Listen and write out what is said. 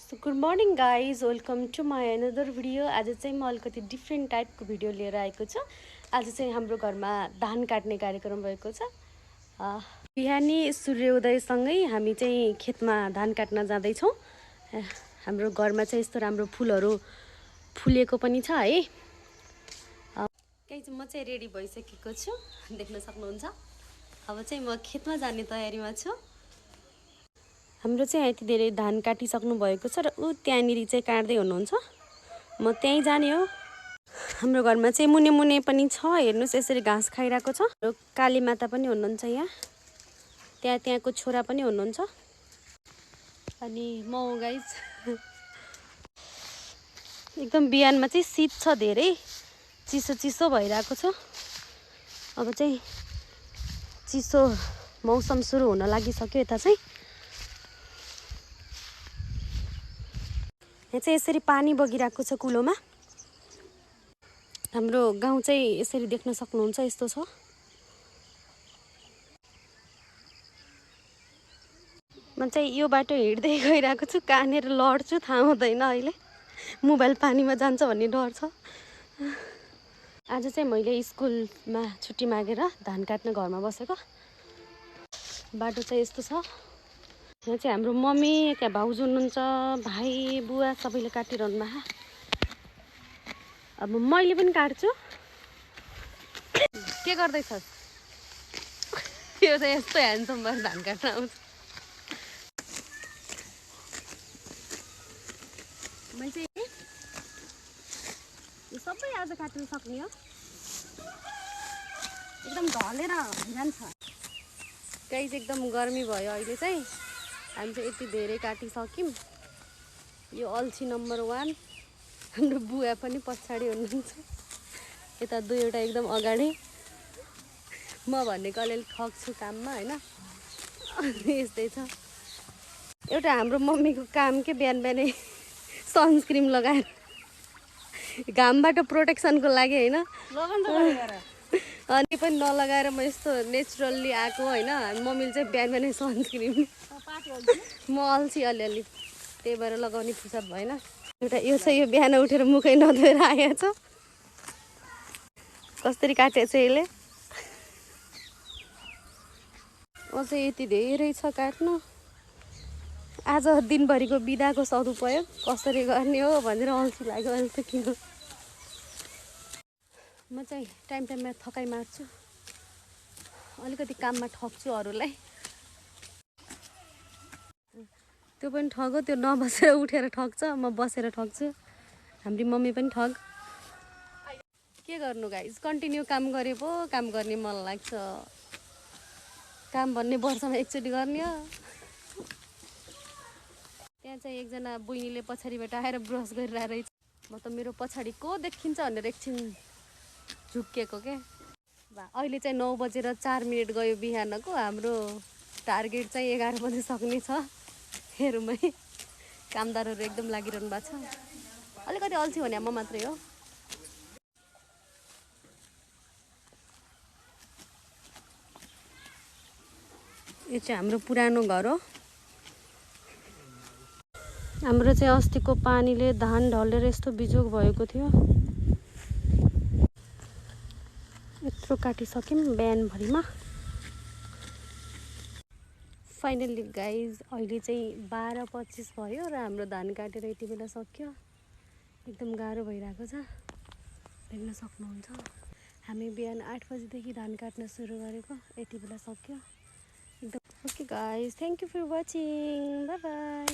So good morning guys, welcome to my another video. आज चाहिँ म अलिकति डिफ्रेन्ट टाइपको भिडियो लिएर आएको छु। आज चाहिँ हाम्रो घरमा धान काट्ने कार्यक्रम भएको छ। बिहानी सूर्योदयसँगै हामी चाहिँ खेतमा धान काट्न जाँदैछौँ। हाम्रो घरमा चाहिँ यस्तो राम्रो फुलहरू फुलेको पनि छ है। म चाहिँ रेडी भइसकेको छु, देख्न सक्नुहुन्छ। अब चाहिँ म खेतमा जाने तयारीमा छु। हाम्रो चाहिँ यति धेरै धान काटिसक्नु भएको छ र ऊ त्यहाँनिर चाहिँ काट्दै हुनुहुन्छ। म त्यहीँ जाने हो। हाम्रो घरमा चाहिँ मुने मुने पनि छ, हेर्नुहोस् यसरी घाँस खाइरहेको छ। र काली माता पनि हुनुहुन्छ यहाँ, त्यहाँको छोरा पनि हुनुहुन्छ। अनि म गाइज एकदम बिहानमा चाहिँ शीत छ, धेरै चिसो चिसो भइरहेको छ। अब चाहिँ चिसो मौसम सुरु हुन लागिसक्यो। यता चाहिँ यहाँ चाहिँ यसरी पानी बगिरहेको छ कुलोमा। हाम्रो गाउँ चाहिँ यसरी देख्न सक्नुहुन्छ, यस्तो छ। म चाहिँ यो बाटो हिँड्दै गइरहेको छु, कहाँनिर लड्छु थाहा हुँदैन। अहिले मोबाइल पानीमा जान्छ भन्ने डर छ। आज चाहिँ मैले स्कुलमा छुट्टी मागेर धान काट्न घरमा बसेको। बाटो चाहिँ यस्तो छ। यहाँ चाहिँ हाम्रो मम्मी, त्यहाँ भाउजू हुनुहुन्छ, भाइ बुवा सबैले काटिरहनु भएको। अब मैले पनि काट्छु। के गर्दैछस्? यो चाहिँ यस्तो ह्यान्डसम भएर धान काट्न आउँछ। मैले चाहिँ यो सबै आज काट्न सक्ने हो। एकदम ढलेर जान्छ। गाइस एकदम गर्मी भयो अहिले चाहिँ। हामी चाहिँ यति धेरै काटिसक्यौँ। यो अल्छी नम्बर 1। हाम्रो बुवा पनि पछाडि हुनुहुन्छ, यता दुईवटा एकदम अगाडि। म भनेको अलिअलि ठग्छु काममा होइन। यस्तै छ। एउटा हाम्रो मम्मीको काम के बिहान बिहानै सनस्क्रिम लगाएर, घामबाट प्रोटेक्सनको लागि होइन। अनि पनि नलगाएर म यस्तो नेचुरल्ली आएको होइन। मम्मीले चाहिँ बिहान बिहानै सनस्क्रिम, म अल्छी अलिअलि, त्यही भएर लगाउने फुर्सद भएन। एउटा यो चाहिँ यो बिहान उठेर मुखै नधोएर आएछ। कसरी काटेछ यसले। अझै यति धेरै छ काट्नु। आज दिनभरिको बिदाको सदुपयोग कसरी गर्ने हो भनेर अल्छी लाग्यो अहिले त। किन म चाहिँ टाइम टाइममा थकाइ मार्छु, अलिकति काममा ठग्छु अरूलाई। त्यो पनि ठग हो, त्यो नबसेर उठेर ठग्छ, म बसेर ठग्छु। हाम्री मम्मी पनि ठग। के गर्नु गाइस, कन्टिन्यू काम गरे पो काम गर्ने मन लाग्छ। काम भन्ने वर्षमा एकचोटि गर्ने हो। त्यहाँ चाहिँ एकजना बहिनीले पछाडिबाट आएर ब्रस गरिरहेको रहेछ। म त मेरो पछाडि को देखिन्छ भनेर एकछिन झुक्किएको के। अहिले चाहिँ 9:04 गयो बिहानको। हाम्रो टार्गेट चाहिँ 11 बजे सक्ने छ। हेरौँ है। कामदारहरू एकदम लागिरहनु भएको छ। अलिकति अल्छी भने म मात्रै हो। यो चाहिँ हाम्रो पुरानो घर हो। हाम्रो चाहिँ अस्तिको पानीले धान ढलेर यस्तो बिजोग भएको थियो। यत्रो काटिसक्यौँ बिहानभरिमा। फाइनल्ली गाइज अहिले चाहिँ 12:25 भयो र हाम्रो धान काटेर यति बेला सक्यो। एकदम गाह्रो भइरहेको छ, देख्न सक्नुहुन्छ। हामी बिहान 8 बजीदेखि धान काट्न सुरु गरेको, यति बेला सक्यो एकदम। Okay guys, thank you for watching, bye by.